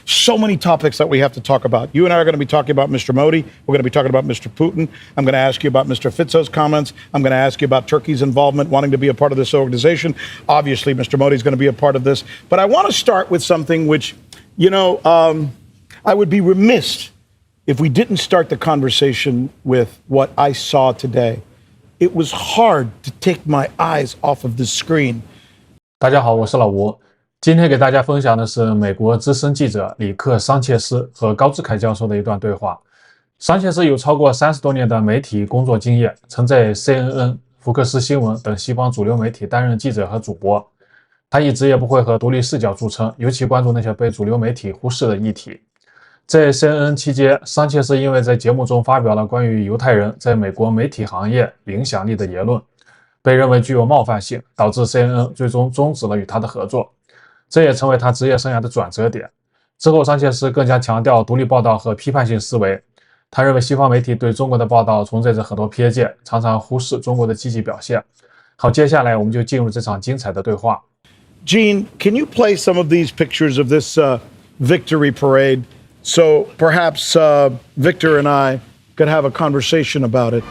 so many topics that we have to talk about. You and I are going to be talking about Mr. Modi. We're going to be talking about Mr. Putin. I'm going to ask you about Mr. Fitzo's comments. I'm going to ask you about Turkey's involvement, wanting to be a part of this organization. Obviously, Mr. Modi is going to be a part of this. But I want to start with something which, I would be remiss if we didn't start the conversation with what I saw today. It was hard to take my eyes off of the screen. 大家好，我是老吴。今天给大家分享的是美国资深记者里克·桑切斯和高志凯教授的一段对话。桑切斯有超过30多年的媒体工作经验，曾在 CNN、福克斯新闻等西方主流媒体担任记者和主播。他以职业不讳和独立视角著称，尤其关注那些被主流媒体忽视的议题。在 CNN 期间，桑切斯因为在节目中发表了关于犹太人在美国媒体行业影响力的言论，被认为具有冒犯性，导致 CNN 最终终止了与他的合作。这也成为他职业生涯的转折点。之后，桑切斯更加强调独立报道和批判性思维。他认为西方媒体对中国的报道存在着很多偏见，常常忽视中国的积极表现。好，接下来我们就进入这场精彩的对话。Gene, can you play some of these pictures of this victory parade so perhaps Victor and I could have a conversation about it?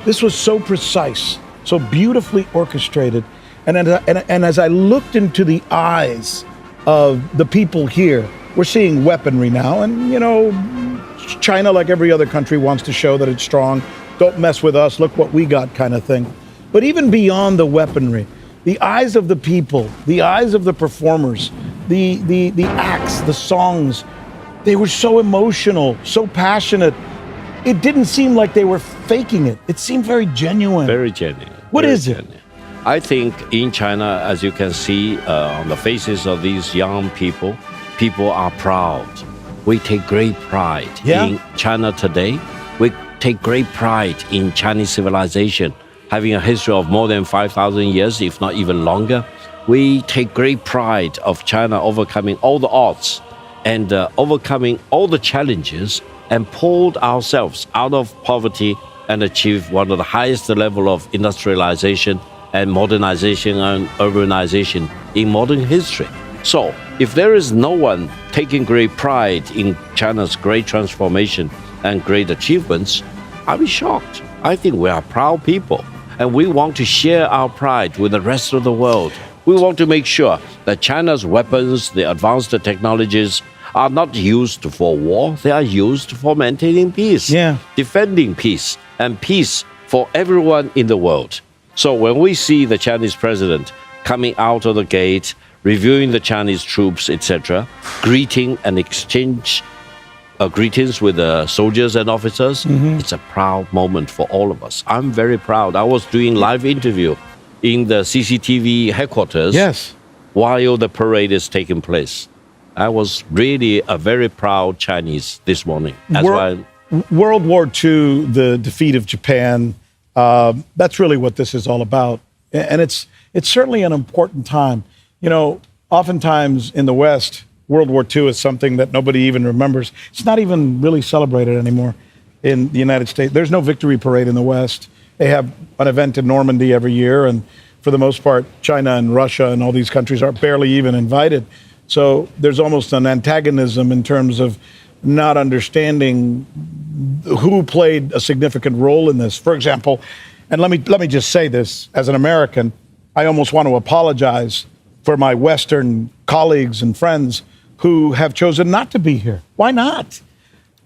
This was so precise, so beautifully orchestrated. And as I looked into the eyes of the people here, we're seeing weaponry now. And, China, like every other country, wants to show that it's strong. Don't mess with us. Look what we got kind of thing. But even beyond the weaponry, the eyes of the people, the eyes of the performers, the acts, the songs, they were so emotional, so passionate. It didn't seem like they were faking it. It seemed very genuine. Very genuine. What is it? I think in China, as you can see on the faces of these young people, people are proud. We take great pride in China today. We take great pride in Chinese civilization, having a history of more than 5,000 years, if not even longer. We take great pride of China overcoming all the odds and overcoming all the challenges and pulled ourselves out of poverty and achieved one of the highest level of industrialization and modernization and urbanization in modern history. So, if there is no one taking great pride in China's great transformation and great achievements, I'll be shocked. I think we are proud people, and we want to share our pride with the rest of the world. We want to make sure that China's weapons, the advanced technologies, are not used for war. They are used for maintaining peace, defending peace, and peace for everyone in the world. So when we see the Chinese president coming out of the gate, reviewing the Chinese troops, etc., greeting and exchange greetings with the soldiers and officers, it's a proud moment for all of us. I'm very proud. I was doing live interview in the CCTV headquarters while the parade is taking place. I was really a very proud Chinese this morning. World War II, the defeat of Japan, that's really what this is all about. And it's certainly an important time. Oftentimes in the West, World War II is something that nobody even remembers. It's not even really celebrated anymore in the United States. There's no victory parade in the West. They have an event in Normandy every year, and for the most part, China and Russia and all these countries are barely even invited. So there's almost an antagonism in terms of not understanding who played a significant role in this. For example, and let me just say this, as an American, I almost want to apologize for my Western colleagues and friends who have chosen not to be here. Why not?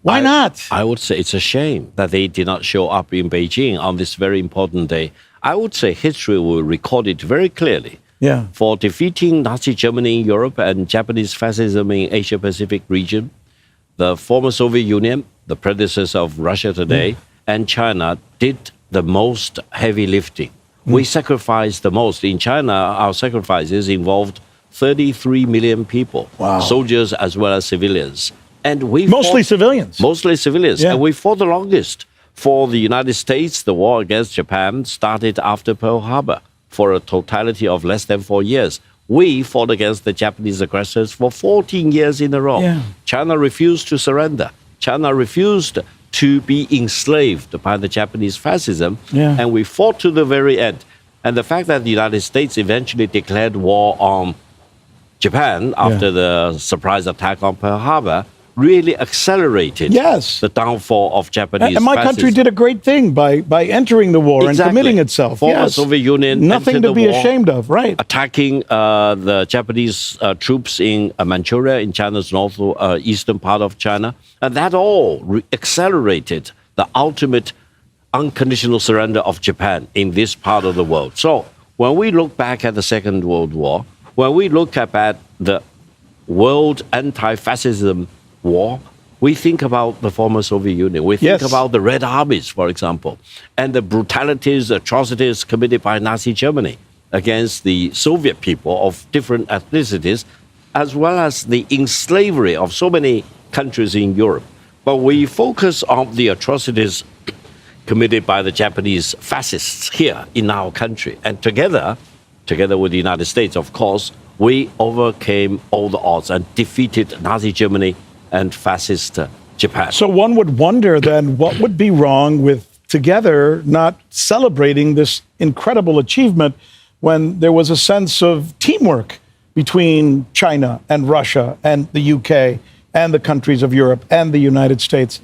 Why not? I would say it's a shame that they did not show up in Beijing on this very important day. I would say history will record it very clearly. For defeating Nazi Germany in Europe and Japanese fascism in Asia-Pacific region, the former Soviet Union, the predecessor of Russia today, and China did the most heavy lifting. We sacrificed the most. In China, our sacrifices involved 33 million people, soldiers as well as civilians. And we Mostly civilians. And we fought the longest. For the United States, the war against Japan started after Pearl Harbor for a totality of less than 4 years. We fought against the Japanese aggressors for 14 years in a row. China refused to surrender. China refused to be enslaved by the Japanese fascism, and we fought to the very end. And the fact that the United States eventually declared war on Japan, after the surprise attack on Pearl Harbor, really accelerated the downfall of Japanese And my country did a great thing by entering the war and committing itself. Former Soviet Union nothing to be ashamed of, right? Attacking the Japanese troops in Manchuria, in China's northeastern part of China. And that all accelerated the ultimate unconditional surrender of Japan in this part of the world. So when we look back at the Second World War, when we look at the world anti-fascism war, we think about the former Soviet Union. We think about the Red Armies, for example, and the brutalities, atrocities committed by Nazi Germany against the Soviet people of different ethnicities, as well as the enslavery of so many countries in Europe. But we focus on the atrocities committed by the Japanese fascists here in our country. And together with the United States, of course, we overcame all the odds and defeated Nazi Germany and fascist Japan. So one would wonder then what would be wrong with together not celebrating this incredible achievement when there was a sense of teamwork between China and Russia and the UK and the countries of Europe and the United States.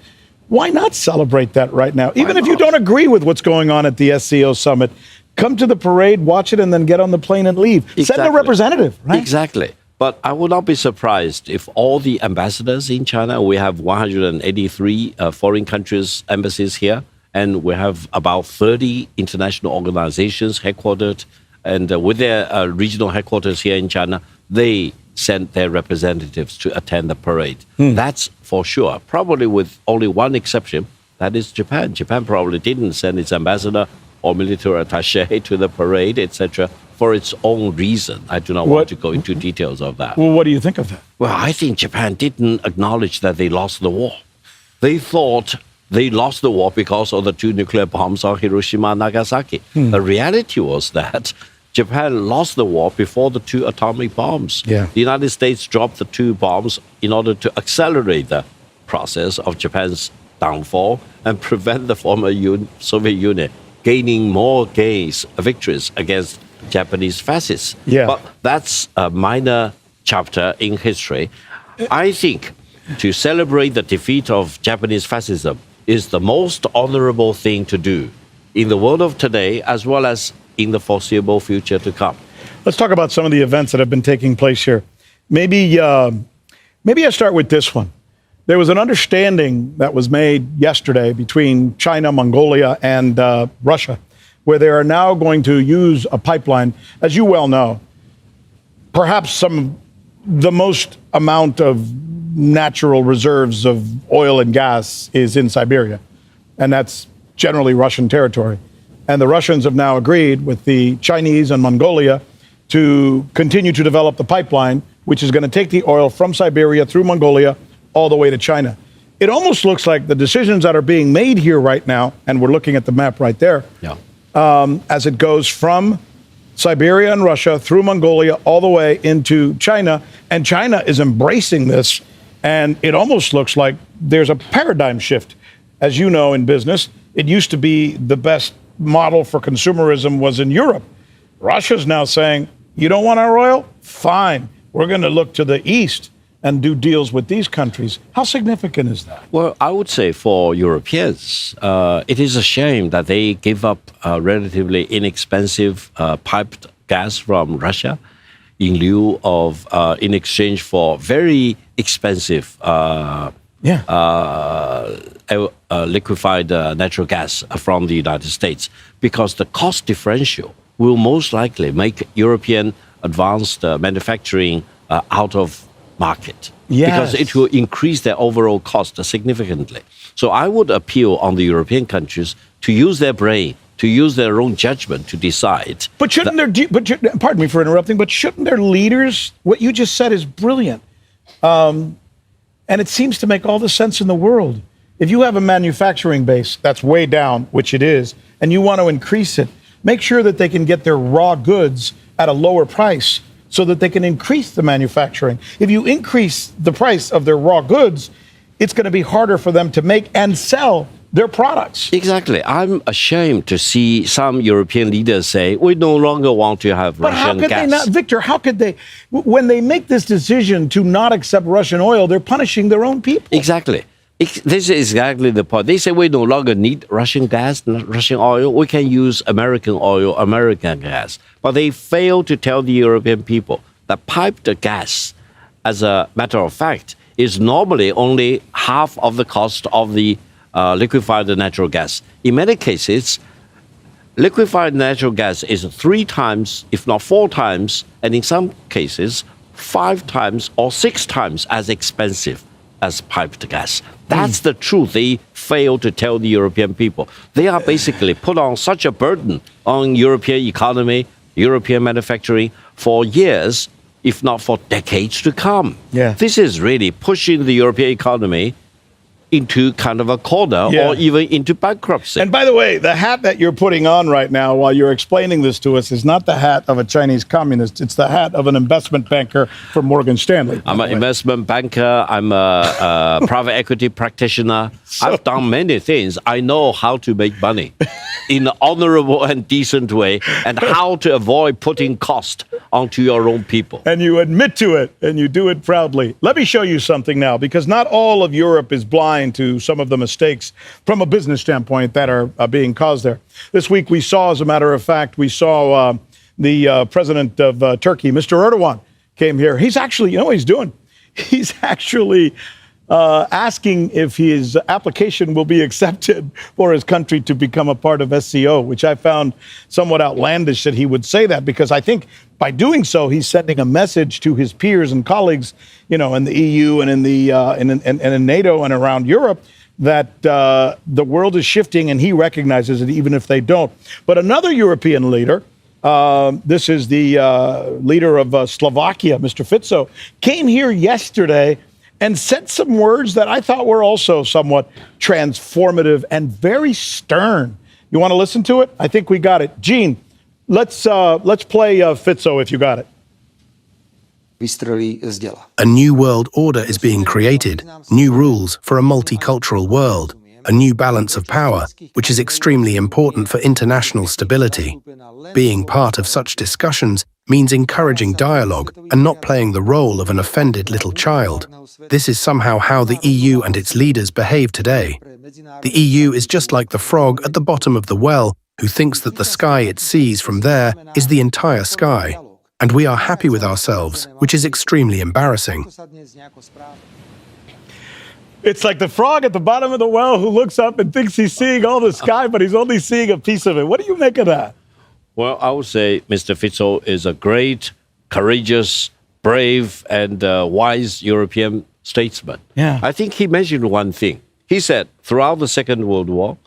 Why not celebrate that right now? Even if you don't agree with what's going on at the SCO summit, come to the parade, watch it, and then get on the plane and leave. Exactly. Send a representative, right? Exactly. But I would not be surprised if all the ambassadors in China, we have 183 foreign countries' embassies here, and we have about 30 international organizations headquartered, and with their regional headquarters here in China, they sent their representatives to attend the parade. That's for sure. Probably with only one exception, that is Japan. Japan probably didn't send its ambassador or military attaché to the parade, etc., for its own reason. I do not want to go into details of that. Well, what do you think of that? Well, I think Japan didn't acknowledge that they lost the war. They thought they lost the war because of the 2 nuclear bombs on Hiroshima and Nagasaki. The reality was that Japan lost the war before the 2 atomic bombs. The United States dropped the 2 bombs in order to accelerate the process of Japan's downfall and prevent the former Soviet Union gaining more victories against Japanese fascists. But that's a minor chapter in history. I think to celebrate the defeat of Japanese fascism is the most honorable thing to do in the world of today, as well as in the foreseeable future to come. Let's talk about some of the events that have been taking place here. Maybe I start with this one. There was an understanding that was made yesterday between China, Mongolia, and Russia, where they are now going to use a pipeline, as you well know, perhaps the most amount of natural reserves of oil and gas is in Siberia, and that's generally Russian territory. And the Russians have now agreed with the Chinese and Mongolia to continue to develop the pipeline, which is going to take the oil from Siberia through Mongolia all the way to China. It almost looks like the decisions that are being made here right now, and we're looking at the map right there, as it goes from Siberia and Russia through Mongolia all the way into China, and China is embracing this, and it almost looks like there's a paradigm shift. As you know, in business, it used to be the best model for consumerism was in Europe. Russia's now saying, you don't want our oil? Fine. We're going to look to the east and do deals with these countries. How significant is that? Well, I would say for Europeans, it is a shame that they give up relatively inexpensive piped gas from Russia in exchange for very expensive liquefied natural gas from the United States, because the cost differential will most likely make European advanced manufacturing out of market, because it will increase their overall cost significantly. So I would appeal on the European countries to use their brain, to use their own judgment to decide. But pardon me for interrupting, but shouldn't their leaders, what you just said is brilliant. And it seems to make all the sense in the world. If you have a manufacturing base that's way down, which it is, and you want to increase it, make sure that they can get their raw goods at a lower price so that they can increase the manufacturing. If you increase the price of their raw goods, it's going to be harder for them to make and sell their products. Exactly. I'm ashamed to see some European leaders say, we no longer want to have But Russian how could gas. they not, Victor, how could they, when they make this decision to not accept Russian oil, they're punishing their own people. Exactly. This is exactly the point. They say we no longer need Russian gas, Russian oil. We can use American oil, American gas. But they fail to tell the European people that piped gas, as a matter of fact, is normally only half of the cost of the liquefied natural gas. In many cases, liquefied natural gas is 3 times, if not 4 times, and in some cases, 5 times or 6 times as expensive as piped gas. That's the truth they fail to tell the European people. They are basically put on such a burden on European economy, European manufacturing for years, if not for decades to come. Yeah. This is really pushing the European economy into kind of a corner Yeah. or even into bankruptcy. And by the way, the hat that you're putting on right now while you're explaining this to us is not the hat of a Chinese communist. It's the hat of an investment banker from Morgan Stanley. I'm an investment banker. I'm a private equity practitioner. I've done many things. I know how to make money in an honorable and decent way and how to avoid putting cost onto your own people. And you admit to it, and you do it proudly. Let me show you something now, because not all of Europe is blind to some of the mistakes from a business standpoint that are being caused there. This week we saw, as a matter of fact, the president of Turkey, Mr. Erdogan, came here. He's actually, you know what he's doing? He's actually asking if his application will be accepted for his country to become a part of SCO, which I found somewhat outlandish that he would say that, because I think by doing so, he's sending a message to his peers and colleagues, you know, in the EU and in the in NATO and around Europe, that the world is shifting, and he recognizes it, even if they don't. But another European leader, this is the leader of Slovakia, Mr. Fico, came here yesterday and said some words that I thought were also somewhat transformative and very stern. You want to listen to it? I think we got it. Gene, let's play Fico if you got it. A new world order is being created, new rules for a multicultural world, a new balance of power, which is extremely important for international stability. Being part of such discussions means encouraging dialogue and not playing the role of an offended little child. This is somehow how the EU and its leaders behave today. The EU is just like the frog at the bottom of the well who thinks that the sky it sees from there is the entire sky. And we are happy with ourselves, which is extremely embarrassing. It's like the frog at the bottom of the well who looks up and thinks he's seeing all the sky, but he's only seeing a piece of it. What do you make of that? Well, I would say Mr. Fico is a great, courageous, brave, and wise European statesman. Yeah. I think he mentioned one thing. He said throughout the Second World War,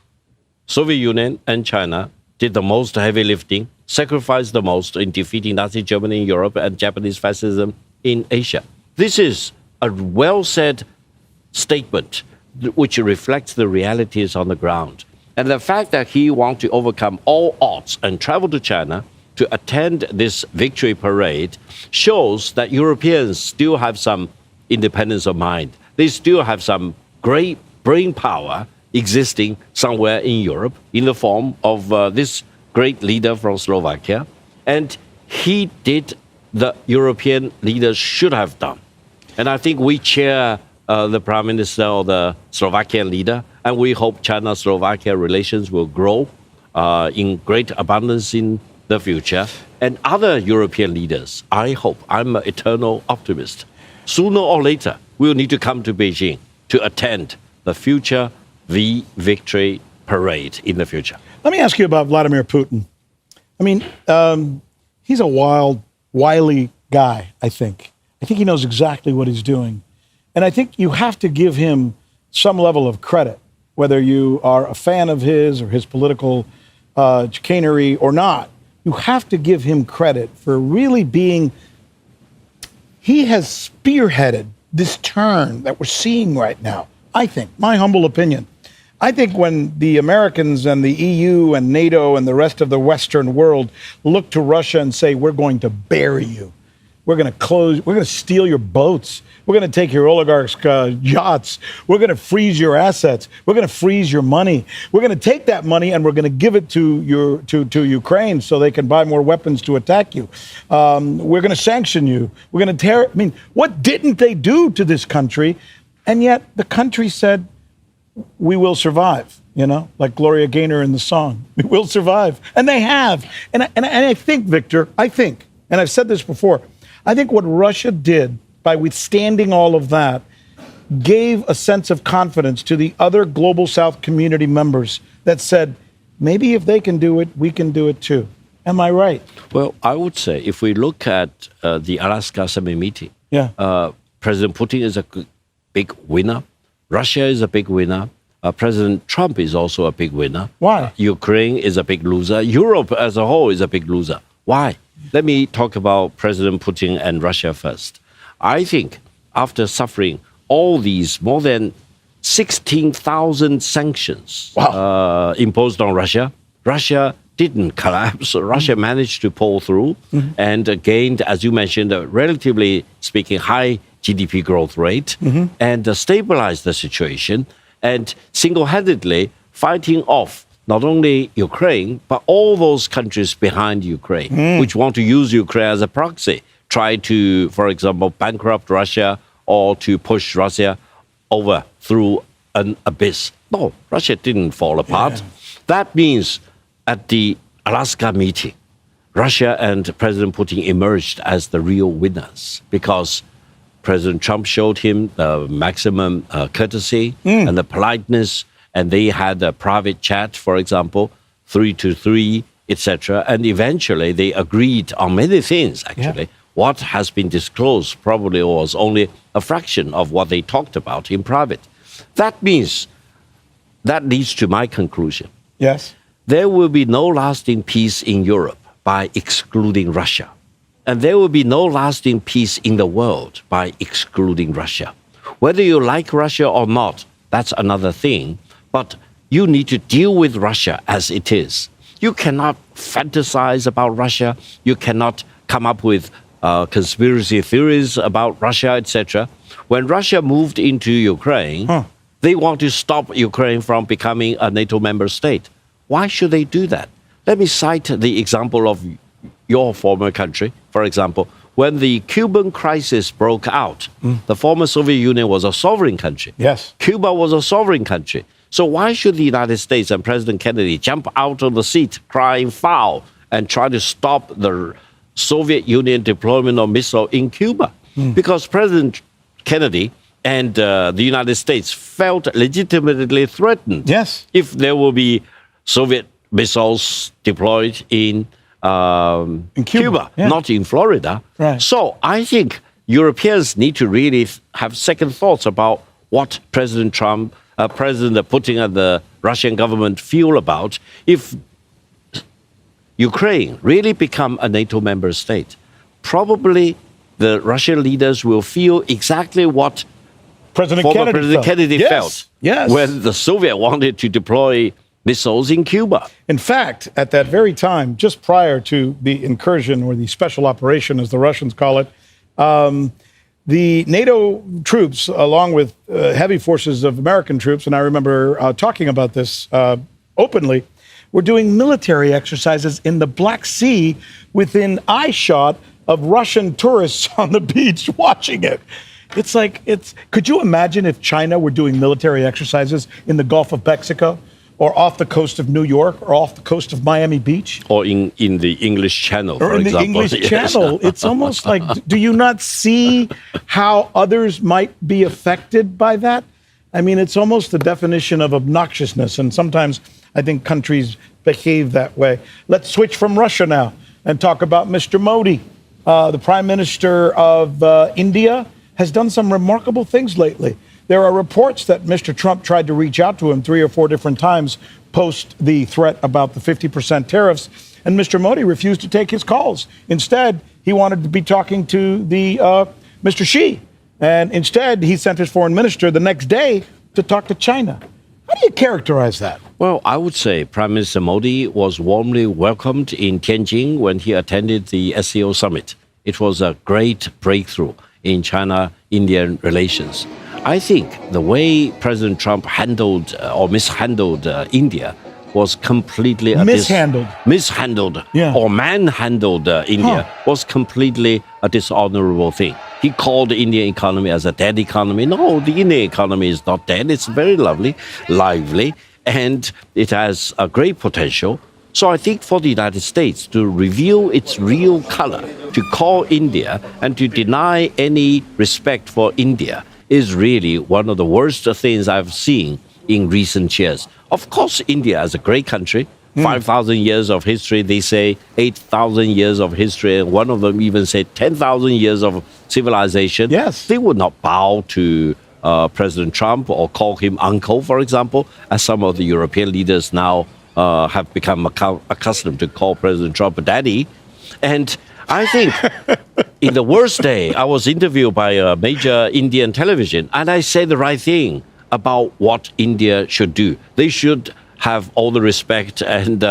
Soviet Union and China did the most heavy lifting, sacrificed the most in defeating Nazi Germany in Europe and Japanese fascism in Asia. This is a well-said statement which reflects the realities on the ground. And the fact that he wants to overcome all odds and travel to China to attend this victory parade shows that Europeans still have some independence of mind. They still have some great brain power existing somewhere in Europe in the form of this great leader from Slovakia. And he did the European leaders should have done. And I think we cheer the Prime Minister or the Slovakian leader, and we hope China-Slovakia relations will grow in great abundance in the future. And other European leaders, I hope, I'm an eternal optimist, sooner or later, we'll need to come to Beijing to attend the future victory parade in the future. Let me ask you about Vladimir Putin. I mean, he's a wily guy, I think. I think he knows exactly what he's doing. And I think you have to give him some level of credit, whether you are a fan of his or his political chicanery or not. You have to give him credit for really being, he has spearheaded this turn that we're seeing right now, I think, my humble opinion. I think when the Americans and the EU and NATO and the rest of the Western world look to Russia and say, we're going to bury you, We're going to close. We're going to steal your boats. We're going to take your oligarchs' yachts. We're going to freeze your assets. We're going to freeze your money. We're going to take that money and we're going to give it to Ukraine so they can buy more weapons to attack you. We're going to sanction you. We're going to tear. I mean, what didn't they do to this country? And yet the country said, we will survive. You know, like Gloria Gaynor in the song, we will survive. And they have. And I think, Victor, and I've said this before, I think what Russia did by withstanding all of that gave a sense of confidence to the other Global South community members that said, maybe if they can do it, we can do it too. Am I right? Well, I would say if we look at the Alaska Summit meeting, President Putin is a big winner. Russia is a big winner. President Trump is also a big winner. Why? Ukraine is a big loser. Europe as a whole is a big loser. Why? Let me talk about President Putin and Russia first. I think after suffering all these more than 16,000 sanctions imposed on Russia, Russia didn't collapse. Russia managed to pull through and gained, as you mentioned, a relatively speaking high GDP growth rate and stabilized the situation and single-handedly fighting off not only Ukraine, but all those countries behind Ukraine, which want to use Ukraine as a proxy, try to, for example, bankrupt Russia or to push Russia over through an abyss. No, Russia didn't fall apart. That means at the Alaska meeting, Russia and President Putin emerged as the real winners because President Trump showed him the maximum courtesy and the politeness, and they had a private chat, for example, 3-3, etc. And eventually they agreed on many things, actually. What has been disclosed probably was only a fraction of what they talked about in private. That means, that leads to my conclusion. Yes. There will be no lasting peace in Europe by excluding Russia. And there will be no lasting peace in the world by excluding Russia. Whether you like Russia or not, that's another thing. But you need to deal with Russia as it is. You cannot fantasize about Russia. You cannot come up with conspiracy theories about Russia, etc. When Russia moved into Ukraine, they want to stop Ukraine from becoming a NATO member state. Why should they do that? Let me cite the example of your former country. For example, when the Cuban crisis broke out, the former Soviet Union was a sovereign country. Yes. Cuba was a sovereign country. So why should the United States and President Kennedy jump out of the seat crying foul and try to stop the Soviet Union deployment of missiles in Cuba? Because President Kennedy and the United States felt legitimately threatened. Yes. If there will be Soviet missiles deployed in Cuba, not in Florida. Right. So I think Europeans need to really have second thoughts about what President Trump, President Putin and the Russian government feel about if Ukraine really become a NATO member state. Probably the Russian leaders will feel exactly what former President Kennedy felt when the Soviet wanted to deploy missiles in Cuba. In fact, at that very time, just prior to the incursion or the special operation, as the Russians call it, the NATO troops, along with heavy forces of American troops, and I remember talking about this openly, were doing military exercises in the Black Sea within eyeshot of Russian tourists on the beach watching it. It's like, could you imagine if China were doing military exercises in the Gulf of Mexico? Or off the coast of New York, or off the coast of Miami Beach? Or in the English Channel, for example. Or in the English Channel. It's almost like, do you not see how others might be affected by that? I mean, it's almost the definition of obnoxiousness, and sometimes I think countries behave that way. Let's switch from Russia now and talk about Mr. Modi. The Prime Minister of India has done some remarkable things lately. There are reports that Mr. Trump tried to reach out to him 3 or 4 different times post the threat about the 50% tariffs, and Mr. Modi refused to take his calls. Instead, he wanted to be talking to the Mr. Xi, and instead he sent his foreign minister the next day to talk to China. How do you characterize that? Well, I would say Prime Minister Modi was warmly welcomed in Tianjin when he attended the SCO summit it was a great breakthrough in China-Indian relations. I think the way President Trump handled or mishandled India was completely mishandled yeah. or manhandled India was completely a dishonorable thing. He called the Indian economy as a dead economy. No, the Indian economy is not dead. It's very lovely, lively, and it has a great potential. So I think for the United States to reveal its real color, to call India and to deny any respect for India is really one of the worst things I've seen in recent years. Of course, India is a great country, 5,000 years of history. They say 8,000 years of history, and one of them even said 10,000 years of civilization. Yes. They would not bow to President Trump or call him uncle, for example, as some of the European leaders now have become accustomed to call President Trump daddy. And I think in the worst day, I was interviewed by a major Indian television, and I said the right thing about what India should do. They should have all the respect and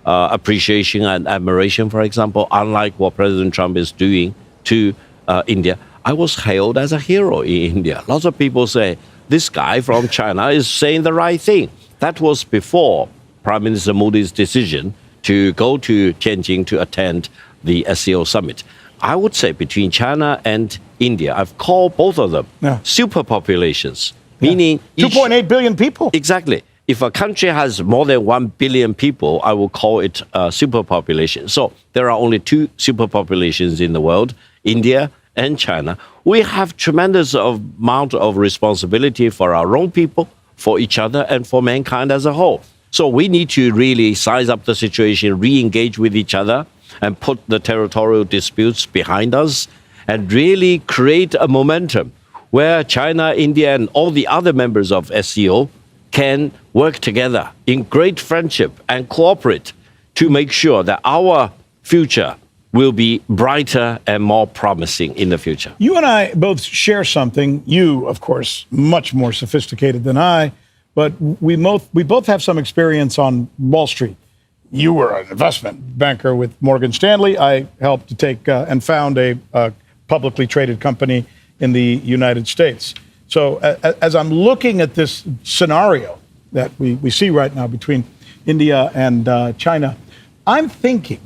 appreciation and admiration, for example, unlike what President Trump is doing to India. I was hailed as a hero in India. Lots of people say, this guy from China is saying the right thing. That was before Prime Minister Modi's decision to go to Tianjin to attend the SCO summit. I would say between China and India, I've called both of them superpopulations, meaning 2.8 billion people. Exactly. If a country has more than 1 billion people, I will call it a superpopulation. So there are only two superpopulations in the world, India and China. We have tremendous amount of responsibility for our own people, for each other, and for mankind as a whole. So we need to really size up the situation, re-engage with each other, and put the territorial disputes behind us, and really create a momentum where China, India, and all the other members of SCO can work together in great friendship and cooperate to make sure that our future will be brighter and more promising in the future. You and I both share something. You, of course, much more sophisticated than I, but we both have some experience on Wall Street. You were an investment banker with Morgan Stanley. I helped to take and found a publicly traded company in the United States. So as I'm looking at this scenario that we see right now between India and China, I'm thinking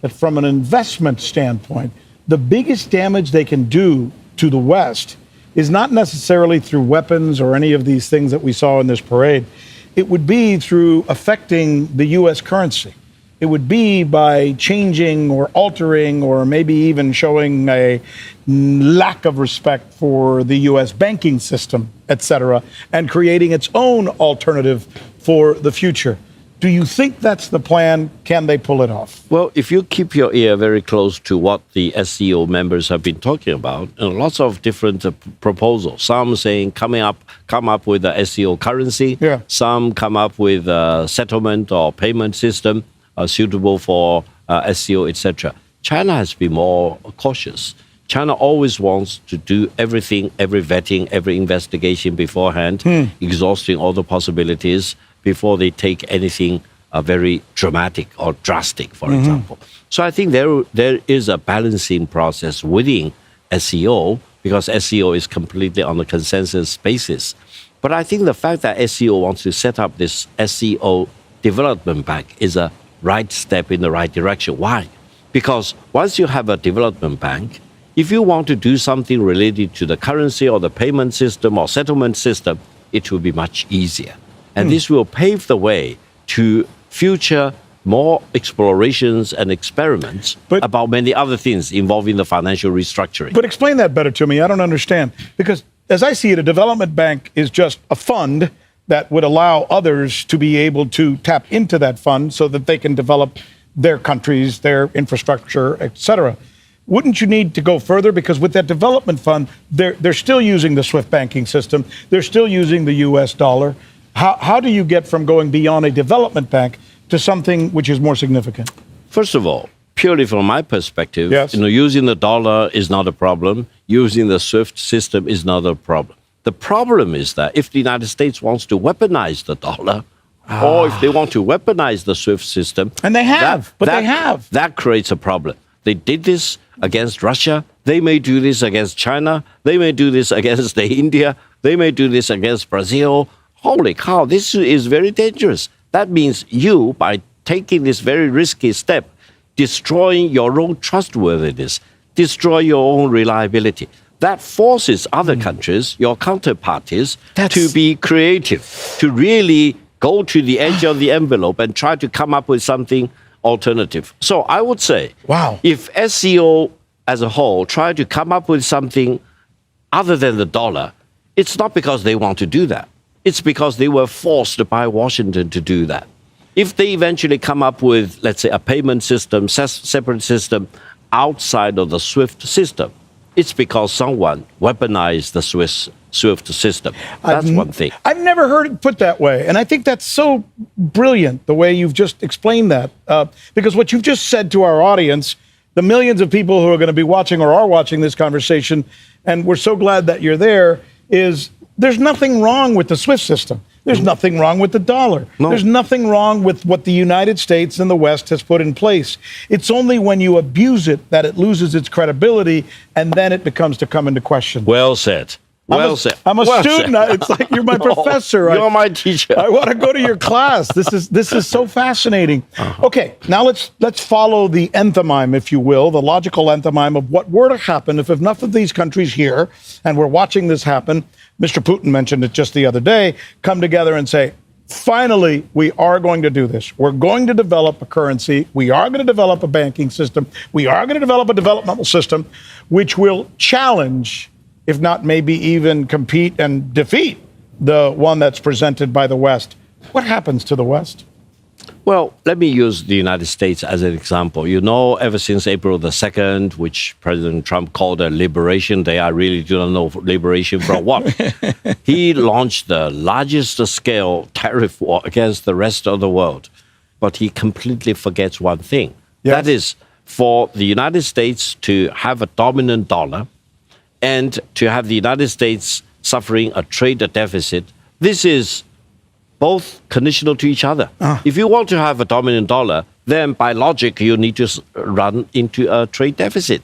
that from an investment standpoint, the biggest damage they can do to the West is not necessarily through weapons or any of these things that we saw in this parade. It would be through affecting the U.S. currency. It would be by changing or altering or maybe even showing a lack of respect for the U.S. banking system, et cetera, and creating its own alternative for the future. Do you think that's the plan? Can they pull it off? Well, if you keep your ear very close to what the SCO members have been talking about, lots of different proposals. Some saying come up with a SCO currency. Yeah. Some come up with a settlement or payment system suitable for SCO, etc. China has been more cautious. China always wants to do everything, every vetting, every investigation beforehand, exhausting all the possibilities before they take anything very dramatic or drastic, for example. So I think there is a balancing process within SCO, because SCO is completely on a consensus basis. But I think the fact that SCO wants to set up this SCO development bank is a right step in the right direction. Why? Because once you have a development bank, if you want to do something related to the currency or the payment system or settlement system, it will be much easier. And this will pave the way to future more explorations and experiments about many other things involving the financial restructuring. But explain that better to me. I don't understand. Because as I see it, a development bank is just a fund that would allow others to be able to tap into that fund so that they can develop their countries, their infrastructure, et cetera. Wouldn't you need to go further? Because with that development fund, they're still using the SWIFT banking system. They're still using the U.S. dollar. How do you get from going beyond a development bank to something which is more significant? First of all, purely from my perspective, yes, using the dollar is not a problem. Using the SWIFT system is not a problem. The problem is that if the United States wants to weaponize the dollar, or if they want to weaponize the SWIFT system, and they have, they have. That creates a problem. They did this against Russia. They may do this against China. They may do this against India. They may do this against Brazil. Holy cow, this is very dangerous. That means you, by taking this very risky step, destroying your own trustworthiness, destroy your own reliability. That forces other countries, your counterparties, to be creative, to really go to the edge of the envelope and try to come up with something alternative. So I would say, if SCO as a whole try to come up with something other than the dollar, it's not because they want to do that. It's because they were forced by Washington to do that. If they eventually come up with, let's say, a payment system, separate system outside of the SWIFT system, it's because someone weaponized the SWIFT system. That's one thing. I've never heard it put that way. And I think that's so brilliant, the way you've just explained that. Because what you've just said to our audience, the millions of people who are going to be watching or are watching this conversation, and we're so glad that you're there, is there's nothing wrong with the SWIFT system. There's nothing wrong with the dollar. No. There's nothing wrong with what the United States and the West has put in place. It's only when you abuse it that it loses its credibility, and then it becomes to come into question. Well said. Well said. I'm a student. It's like you're my professor. You're my teacher. I want to go to your class. This is so fascinating. Okay, now let's follow the enthymime, if you will, the logical enthymime of what were to happen if enough of these countries here, and we're watching this happen, Mr. Putin mentioned it just the other day, come together and say, finally, we are going to do this. We're going to develop a currency. We are going to develop a banking system. We are going to develop a developmental system which will challenge, if not maybe even compete and defeat, the one that's presented by the West. What happens to the West? Well, let me use the United States as an example. You know, ever since April the 2nd, which President Trump called a liberation day, I really do not know liberation from what. He launched the largest scale tariff war against the rest of the world. But he completely forgets one thing. Yes. That is, for the United States to have a dominant dollar and to have the United States suffering a trade deficit, this is both conditional to each other. If you want to have a dominant dollar, then by logic, you need to run into a trade deficit.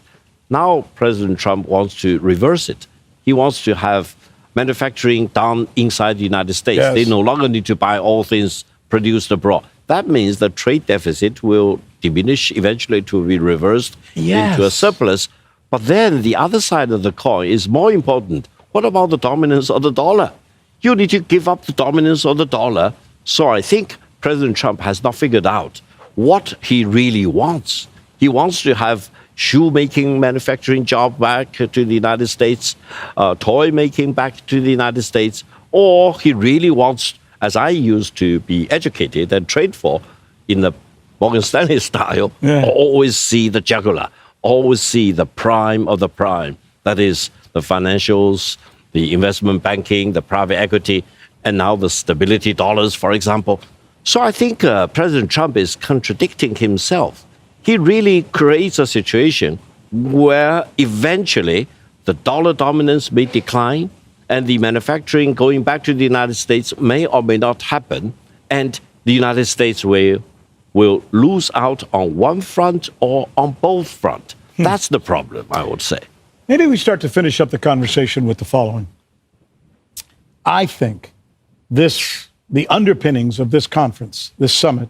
Now, President Trump wants to reverse it. He wants to have manufacturing done inside the United States. Yes. They no longer need to buy all things produced abroad. That means the trade deficit will diminish eventually to be reversed into a surplus. But then the other side of the coin is more important. What about the dominance of the dollar? You need to give up the dominance of the dollar. So I think President Trump has not figured out what he really wants. He wants to have shoemaking manufacturing job back to the United States, toy making back to the United States, or he really wants, as I used to be educated and trained for in the Morgan Stanley style, always see the jugular, always see the prime of the prime. That is the financials, the investment banking, the private equity, and now the stability dollars, for example. So I think President Trump is contradicting himself. He really creates a situation where eventually the dollar dominance may decline and the manufacturing going back to the United States may or may not happen, and the United States will lose out on one front or on both fronts. That's the problem, I would say. Maybe we start to finish up the conversation with the following. I think the underpinnings of this conference, this summit,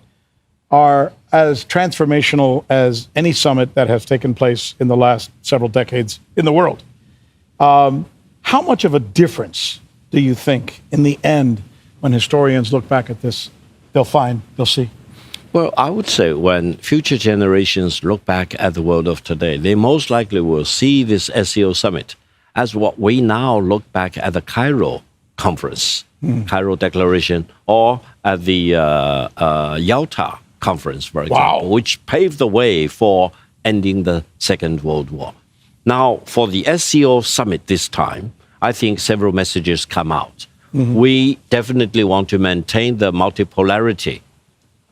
are as transformational as any summit that has taken place in the last several decades in the world. How much of a difference do you think, in the end, when historians look back at this, they'll see? Well, I would say when future generations look back at the world of today, they most likely will see this SCO summit as what we now look back at the Cairo conference, Cairo Declaration, or at the Yalta conference, for example, which paved the way for ending the Second World War. Now, for the SCO summit this time, I think several messages come out. We definitely want to maintain the multipolarity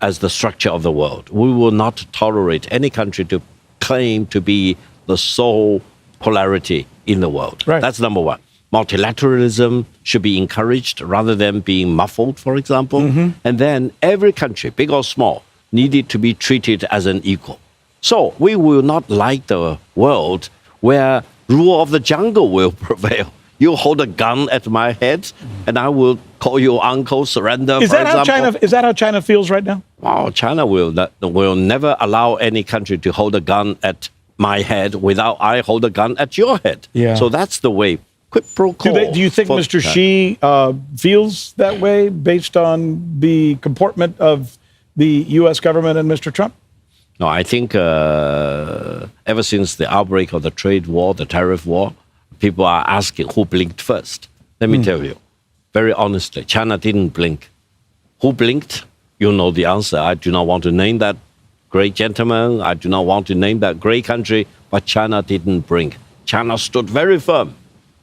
as the structure of the world. We will not tolerate any country to claim to be the sole polarity in the world. Right. That's number one. Multilateralism should be encouraged rather than being muffled, for example. And then every country, big or small, needed to be treated as an equal. So we will not like the world where rule of the jungle will prevail. You hold a gun at my head, and I will call you uncle, surrender. Is that how China feels right now? Oh, China will never allow any country to hold a gun at my head without I hold a gun at your head. Yeah. So that's the way. Quid pro quo. Do you think Mr. Xi feels that way based on the comportment of the U.S. government and Mr. Trump? No, I think ever since the outbreak of the trade war, the tariff war, people are asking who blinked first. Let me tell you, very honestly, China didn't blink. Who blinked? You know the answer. I do not want to name that great gentleman. I do not want to name that great country, but China didn't blink. China stood very firm,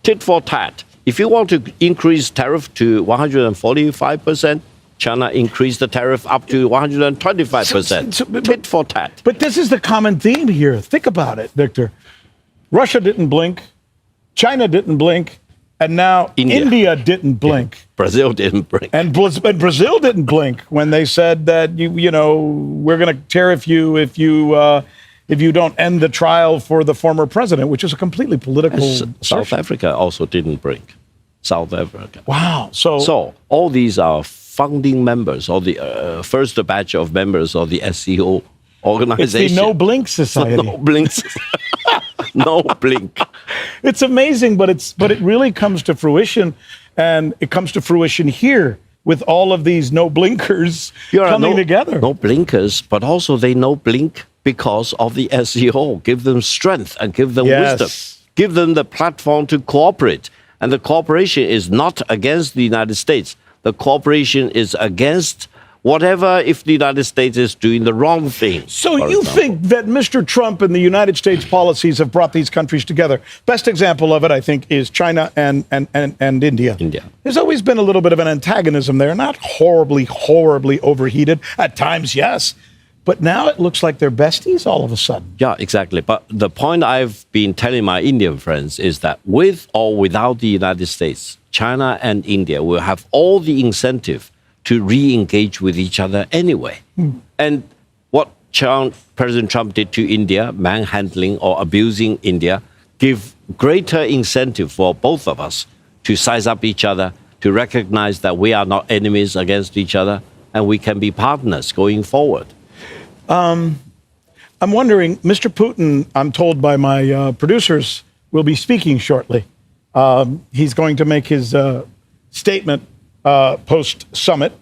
tit for tat. If you want to increase tariff to 145%, China increased the tariff up to 125%. Tit for tat. But this is the common theme here. Think about it, Victor. Russia didn't blink. China didn't blink. And now India didn't blink. Yeah. Brazil didn't blink. And Brazil didn't blink when they said that, we're going to tariff you if you don't end the trial for the former president, which is a completely political South Africa also didn't blink. South Africa. Wow. So all these are founding members, or the first batch of members of the SCO organization. It's the no blink society. No blinks. No blink. It's amazing, but it really comes to fruition, and it comes to fruition here with all of these no blinkers coming together. No blinkers, but also they no blink because of the SCO. Give them strength and give them wisdom. Give them the platform to cooperate. And the cooperation is not against the United States. The cooperation is against whatever if the United States is doing the wrong thing. So you think that Mr. Trump and the United States policies have brought these countries together? Best example of it, I think, is China and India. There's always been a little bit of an antagonism there, not horribly overheated. At times, yes. But now it looks like they're besties all of a sudden. Yeah, exactly. But the point I've been telling my Indian friends is that with or without the United States, China and India will have all the incentive to re-engage with each other anyway. And what President Trump did to India, manhandling or abusing India, give greater incentive for both of us to size up each other, to recognize that we are not enemies against each other, and we can be partners going forward. I'm wondering, Mr. Putin, I'm told by my producers, will be speaking shortly. He's going to make his statement post-summit.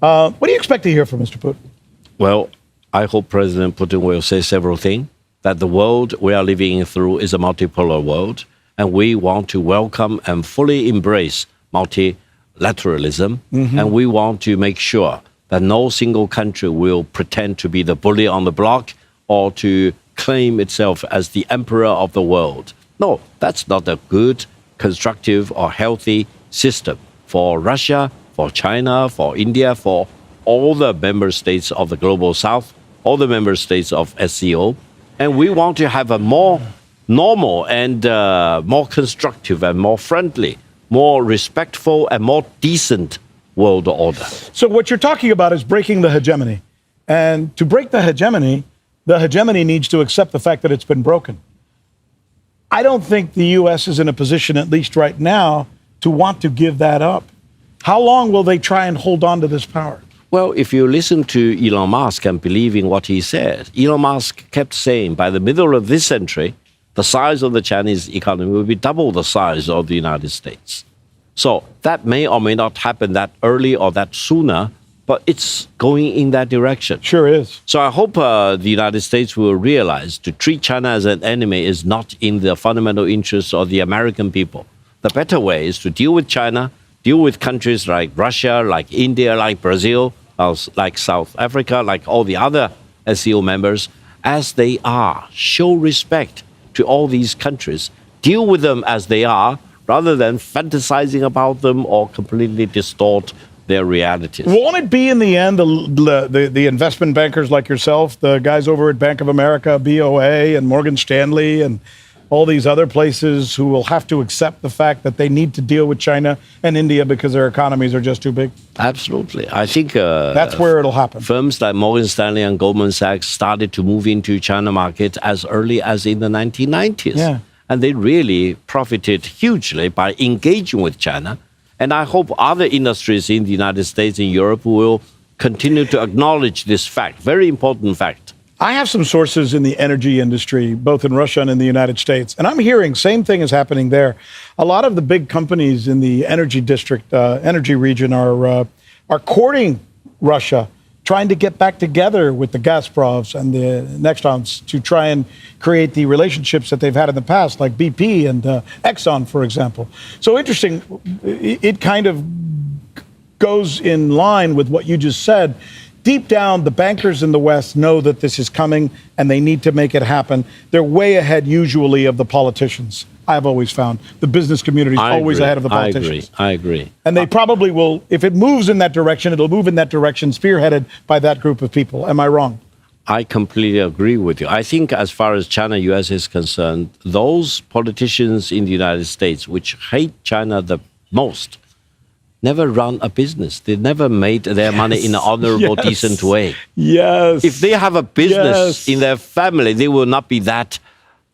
What do you expect to hear from Mr. Putin? Well, I hope President Putin will say several things, that the world we are living through is a multipolar world, and we want to welcome and fully embrace multilateralism, and we want to make sure that no single country will pretend to be the bully on the block or to claim itself as the emperor of the world. No, that's not a good, constructive, or healthy system for Russia, for China, for India, for all the member states of the Global South, all the member states of SCO. And we want to have a more normal and more constructive and more friendly, more respectful and more decent world order. So what you're talking about is breaking the hegemony. And to break the hegemony needs to accept the fact that it's been broken. I don't think the U.S. is in a position, at least right now, to want to give that up. How long will they try and hold on to this power? Well, if you listen to Elon Musk and believe in what he said, Elon Musk kept saying by the middle of this century, the size of the Chinese economy will be double the size of the United States. So that may or may not happen that early or that sooner, but it's going in that direction. Sure is. So I hope the United States will realize to treat China as an enemy is not in the fundamental interests of the American people. The better way is to deal with China, deal with countries like Russia, like India, like Brazil, like South Africa, like all the other SCO members, as they are. Show respect to all these countries. Deal with them as they are, rather than fantasizing about them or completely distort their realities. Won't it be in the end the investment bankers like yourself, the guys over at Bank of America, BOA, and Morgan Stanley, and all these other places who will have to accept the fact that they need to deal with China and India because their economies are just too big? Absolutely. I think that's where it'll happen. Firms like Morgan Stanley and Goldman Sachs started to move into China market as early as in the 1990s. Yeah. And they really profited hugely by engaging with China. And I hope other industries in the United States and Europe will continue to acknowledge this fact, very important fact. I have some sources in the energy industry, both in Russia and in the United States, and I'm hearing same thing is happening there. A lot of the big companies in the energy district, energy region are courting Russia, trying to get back together with the Gazproms and the Nextons to try and create the relationships that they've had in the past, like BP and Exxon, for example. So interesting, it kind of goes in line with what you just said. Deep down, the bankers in the West know that this is coming and they need to make it happen. They're way ahead usually of the politicians. I've always found the business community is always ahead of the politicians. I agree. And they probably will, if it moves in that direction, it'll move in that direction, spearheaded by that group of people. Am I wrong? I completely agree with you. I think as far as China-US is concerned, those politicians in the United States which hate China the most never run a business. They never made their money in an honorable, decent way. Yes. If they have a business in their family, they will not be that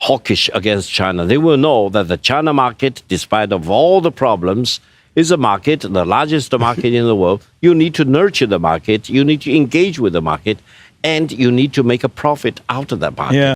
hawkish against China. They will know that the China market, despite of all the problems, is a market, the largest market in the world. You need to nurture the market. You need to engage with the market. And you need to make a profit out of that market. Yeah.